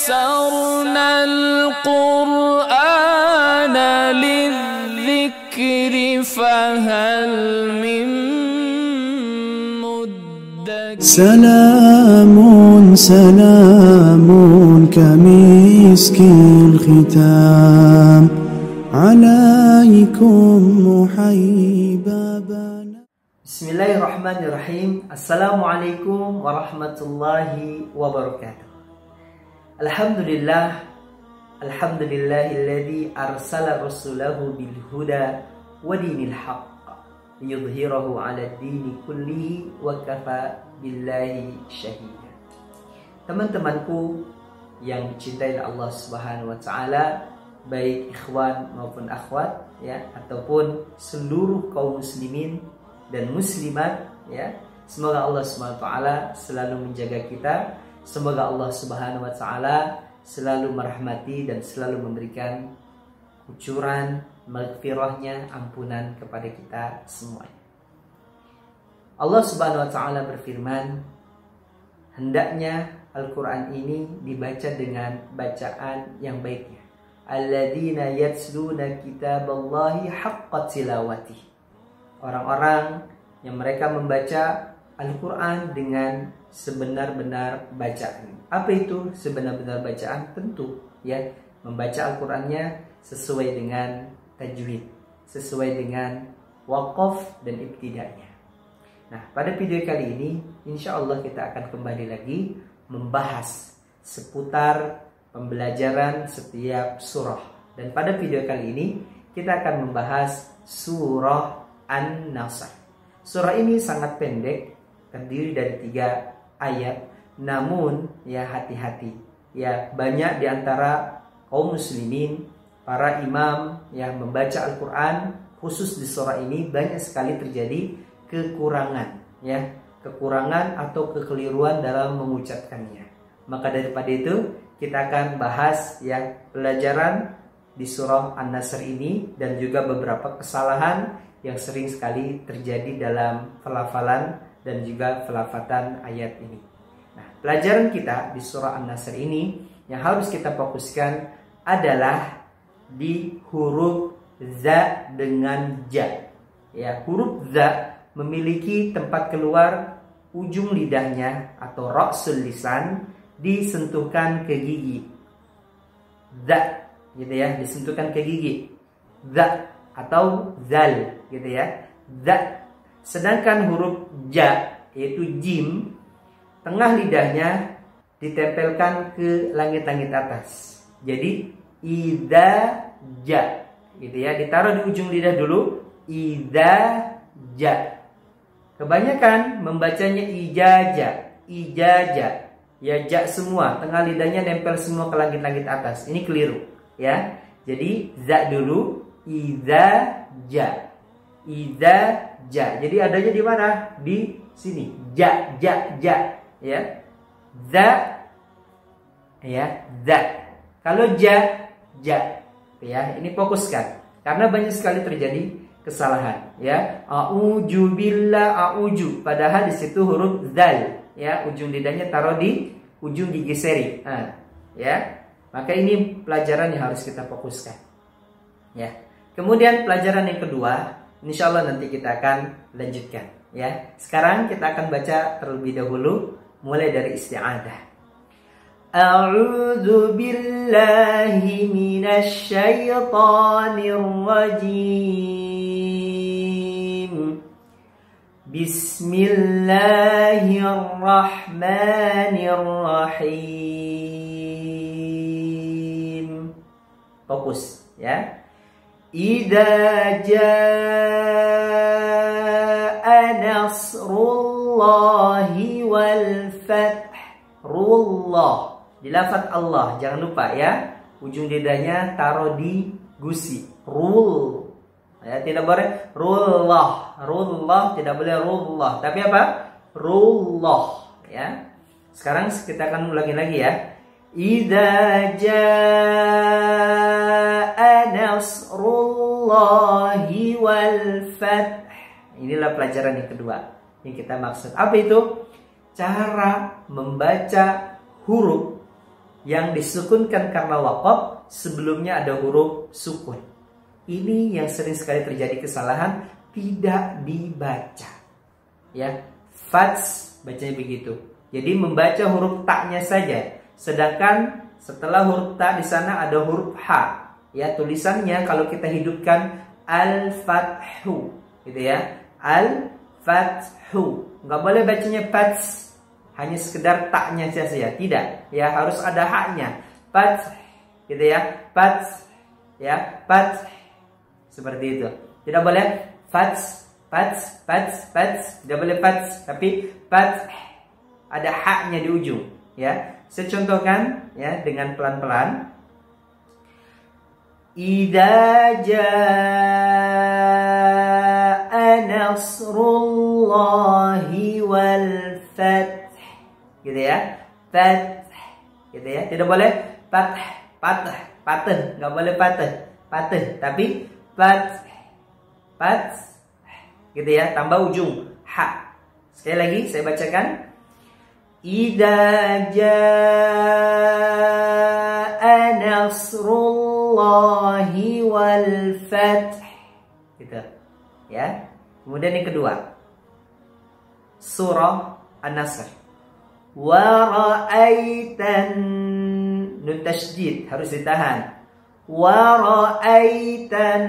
يسرنا القرآن للذكر فهل من مدكر سلام سلام كمسك الختام عليكم محيبا. Bismillahirrahmanirrahim. Assalamualaikum warahmatullahi wabarakatuh. Alhamdulillahilladzi arsala rasulahu bil huda wa dinil haqq liyudhhirahu 'ala dini kullihi wa kafa billahi syahida. Teman-temanku yang dicintai Allah Subhanahu wa taala, baik ikhwan maupun akhwat ya, ataupun seluruh kaum muslimin dan muslimat ya, semoga Allah Subhanahu wa taala selalu menjaga kita, semoga Allah Subhanahu wa taala selalu merahmati dan selalu memberikan kucuran maghfirahnya, ampunan kepada kita semuanya. Allah Subhanahu wa taala berfirman, hendaknya Al-Quran ini dibaca dengan bacaan yang baiknya. Alladzina yatsluna kitaballahi haqqa tilawati. Orang-orang yang mereka membaca Al-Quran dengan sebenar-benar bacaan. Apa itu sebenar-benar bacaan? Tentu ya, membaca Al-Qurannya sesuai dengan tajwid, sesuai dengan waqaf dan ibtida'nya. Nah, pada video kali ini insya Allah kita akan kembali lagi membahas seputar pembelajaran setiap surah. Dan pada video kali ini kita akan membahas surah An-Nasr. Surah ini sangat pendek, terdiri dari 3 ayat. Namun ya hati-hati ya, banyak di antara kaum muslimin, para imam yang membaca Al-Quran khusus di surah ini banyak sekali terjadi kekurangan ya, kekurangan atau kekeliruan dalam mengucapkannya. Maka daripada itu kita akan bahas ya pelajaran di surah An-Nasr ini dan juga beberapa kesalahan yang sering sekali terjadi dalam pelafalan dan juga pelafatan ayat ini. Nah, pelajaran kita di surah An-Nasr ini yang harus kita fokuskan adalah di huruf za dengan ja. Ya, huruf za memiliki tempat keluar ujung lidahnya atau ra'sul lisan disentuhkan ke gigi. Za gitu ya, disentuhkan ke gigi. Za atau zal gitu ya. Za. Sedangkan huruf ja yaitu jim, tengah lidahnya ditempelkan ke langit-langit atas. Jadi idza ja gitu ya, ditaruh di ujung lidah dulu, idza ja. Kebanyakan membacanya ijaja, ijaja. Ya ja semua, tengah lidahnya nempel semua ke langit-langit atas. Ini keliru ya. Jadi za dulu, idza ja. Idza ja. Jadi adanya di mana? Di sini. Ja ja ja ya. Za ya, za. Kalau ja ja ya, ini fokuskan karena banyak sekali terjadi kesalahan ya. A'udzu billah, a'udzu, padahal di situ huruf zal ya, ujung lidahnya taruh di ujung gigi seri. Ya. Maka ini pelajaran yang harus kita fokuskan. Ya. Kemudian pelajaran yang kedua, insyaallah nanti kita akan lanjutkan ya. Sekarang kita akan baca terlebih dahulu mulai dari isti'adzah. A'udzu billahi minasy syaithanir rajim. Bismillahirrahmanirrahim. Fokus ya. Idza jaa nasrullahi wal fath. Rullah. Dilafaz Allah, jangan lupa ya. Ujung lidahnya taruh di gusi. Rul. Ya, tidak boleh rullah. Rullah tidak boleh rullah. Tapi apa? Rullah ya. Sekarang kita akan ulangi lagi ya. Idza jaa nasrullahi wal fath. Inilah pelajaran yang kedua yang kita maksud. Apa itu? Cara membaca huruf yang disukunkan karena waqaf sebelumnya ada huruf sukun. Ini yang sering sekali terjadi kesalahan, tidak dibaca. Ya, fats bacanya begitu. Jadi membaca huruf ta-nya saja. Sedangkan setelah huruf ta di sana ada huruf ha. Ya, tulisannya kalau kita hidupkan al-fathu, gitu ya. Al-fathu. Enggak boleh bacanya fats. Hanya sekedar taknya saja, tidak. Ya, harus ada haknya. Fath, gitu ya. Fath, ya. Fath, seperti itu. Tidak boleh fath, fath, fath, fath. Tidak boleh fath, tapi fath. Ada haknya di ujung, ya. Saya contohkan, ya, dengan pelan-pelan. Idza jaa nasrullahi wal fath. Gitu ya, fath, gitu ya. Tidak boleh fath, patah, patah, nggak boleh patah, patah, tapi fath, fath, gitu ya. Tambah ujung ha. Sekali lagi saya bacakan. Idza jaa nasrullahi wal fath, gitu ya. Kemudian yang kedua, surah An-Nasr. Wa ra'aitan, nun tasydid harus ditahan. Wa ra'aitan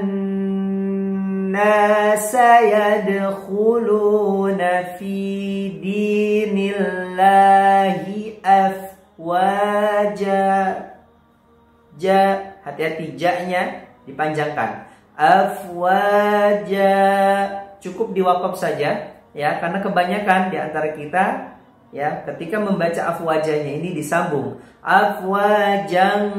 nasa yadkhuluna fi dinillahi afwaja. Ja, hati-hati ja-nya dipanjangkan. Afwaja, cukup diwaqaf saja ya, karena kebanyakan di antara kita ya, ketika membaca afwajanya ini disambung afwajang.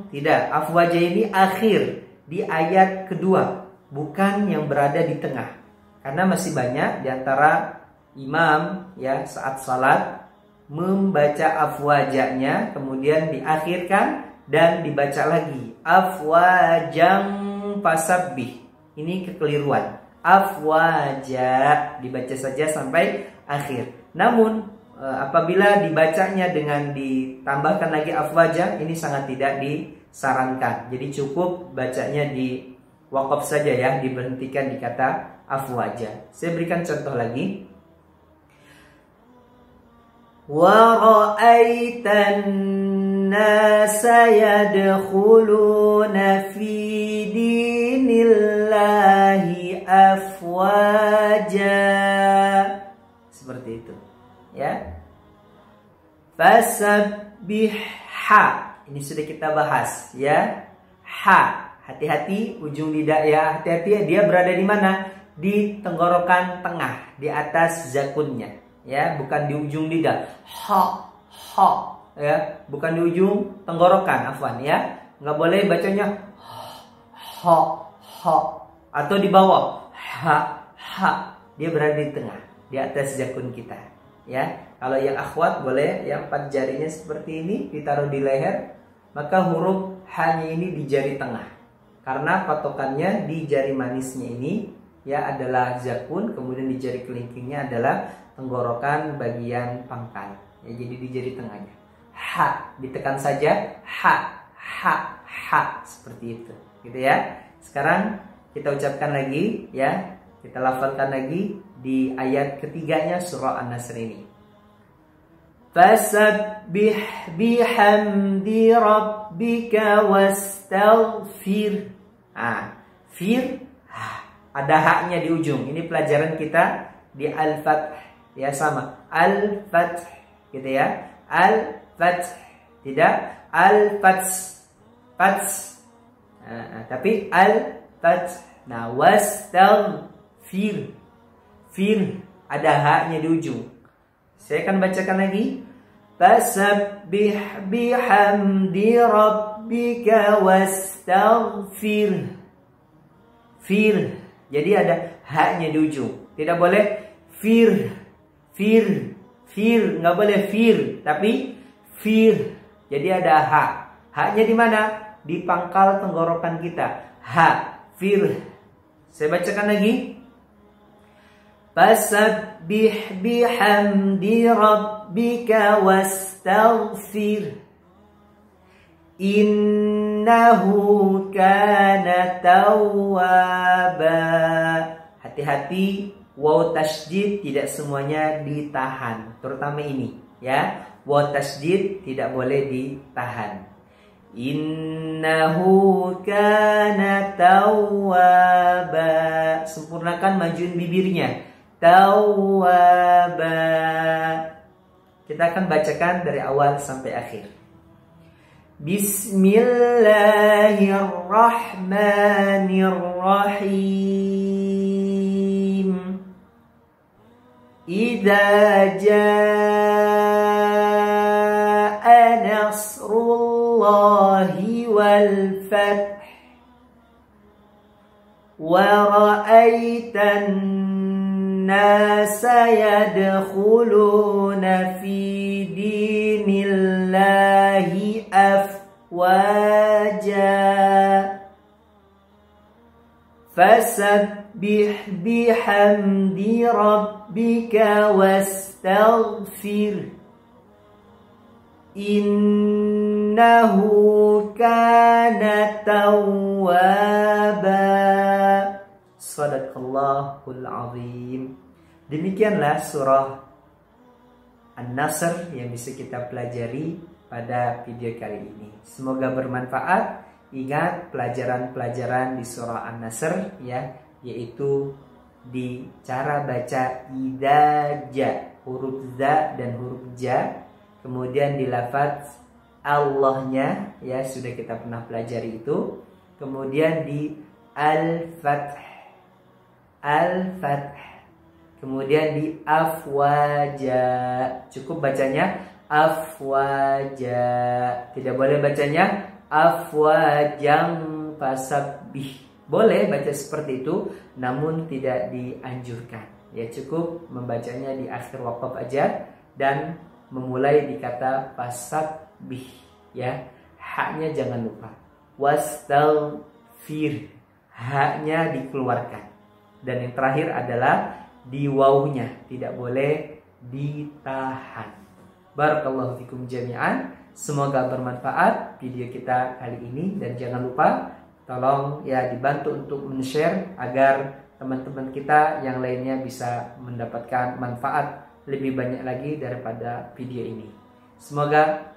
Tidak, afwajah ini akhir di ayat kedua, bukan yang berada di tengah. Karena masih banyak di antara imam ya saat salat membaca afwajanya kemudian diakhirkan dan dibaca lagi afwajang fasabbih. Ini kekeliruan. Afwaja dibaca saja sampai akhir. Namun apabila dibacanya dengan ditambahkan lagi afwaja, ini sangat tidak disarankan. Jadi cukup bacanya di waqaf saja ya, diberhentikan di kata afwaja. Saya berikan contoh lagi. Wa ra'aitan nasa yadkhuluna fi dinillahi afwaja. Seperti itu. Ya, fasabbih ha. Ini sudah kita bahas ya. Ha, hati-hati ujung lidah ya, hati-hati dia berada di mana? Di tenggorokan tengah, di atas zakunnya ya, bukan di ujung lidah. Ha, ha ya, bukan di ujung tenggorokan, afwan ya. Nggak boleh bacanya ha, ha atau di bawah. Ha, ha. Dia berada di tengah, di atas zakun kita. Ya, kalau yang akhwat boleh yang 4 jarinya seperti ini ditaruh di leher, maka huruf h-nya ini di jari tengah. Karena patokannya di jari manisnya ini ya adalah zakun, kemudian di jari kelingkingnya adalah tenggorokan bagian pangkal. Ya, jadi di jari tengahnya. Ha, ditekan saja, ha, ha, ha seperti itu. Gitu ya. Sekarang kita ucapkan lagi ya. Kita lafalkan lagi di ayat ketiganya surah An-Nasr ini. Fasabbih bihamdi rabbika wastaghfir. Fir, ada haknya di ujung. Ini pelajaran kita di Al-Fath ya, sama Al-Fath gitu ya. Al-Fath, tidak Al-Fath, Fath. Tapi Al-Fath. Nah, wastaghfir. Fir, ada haknya di ujung. Saya akan bacakan lagi. Fasabbih bihamdi rabbika wastaghfir. Fir, jadi ada haknya di ujung. Tidak boleh fir, nggak boleh fir, tapi fir. Jadi ada hak. Haknya di mana? Di pangkal tenggorokan kita. Ha, fir. Saya bacakan lagi. Fasabbih bihamdi rabbika wastaghfir. Innahu kana tawwaba. Hati-hati, waw tasydid tidak semuanya ditahan, terutama ini ya. Waw tasydid tidak boleh ditahan. Innahu kana tawwaba. Sempurnakan majuin bibirnya. Tawwaba. Kita akan bacakan dari awal sampai akhir. Bismillahirrahmanirrahim. Idza jaa nasrullahi wal fath wa ra'aitan nasa yadkhuluna fi dinillahi afwaja fasabbih bihamdi rabbika wastaghfir innahu kana tawwaba. Sadaqallahul azim. Demikianlah surah An-Nasr yang bisa kita pelajari pada video kali ini. Semoga bermanfaat. Ingat pelajaran-pelajaran di surah An-Nasr ya, yaitu di cara baca idaja, huruf za dan huruf ja. Kemudian di lafaz Allahnya ya, sudah kita pernah pelajari itu. Kemudian di al-fath, al-fath. Kemudian di afwaja, cukup bacanya afwaja, tidak boleh bacanya afwajang fasabbih. Boleh baca seperti itu, namun tidak dianjurkan. Ya, cukup membacanya di akhir waqaf aja dan memulai di kata fasabbih ya. Haknya jangan lupa. Wastaghfir, haknya dikeluarkan. Dan yang terakhir adalah di wawunya, tidak boleh ditahan. Barakallahu fikum jami'an. Semoga bermanfaat video kita kali ini. Dan jangan lupa, tolong ya dibantu untuk men-share agar teman-teman kita yang lainnya bisa mendapatkan manfaat lebih banyak lagi daripada video ini. Semoga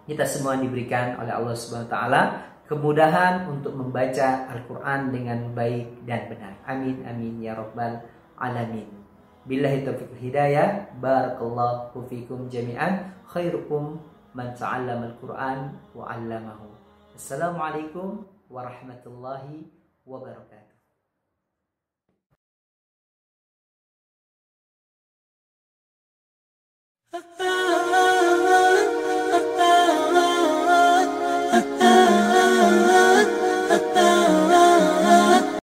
kita semua diberikan oleh Allah Subhanahu wa taala kemudahan untuk membaca Al-Quran dengan baik dan benar. Amin amin ya rabbal alamin. Billahi taufiq hidayah. Barakallahu fikum jami'an. Khairukum man ta'allama al-Quran wa 'allamahu. Assalamualaikum warahmatullahi wabarakatuh.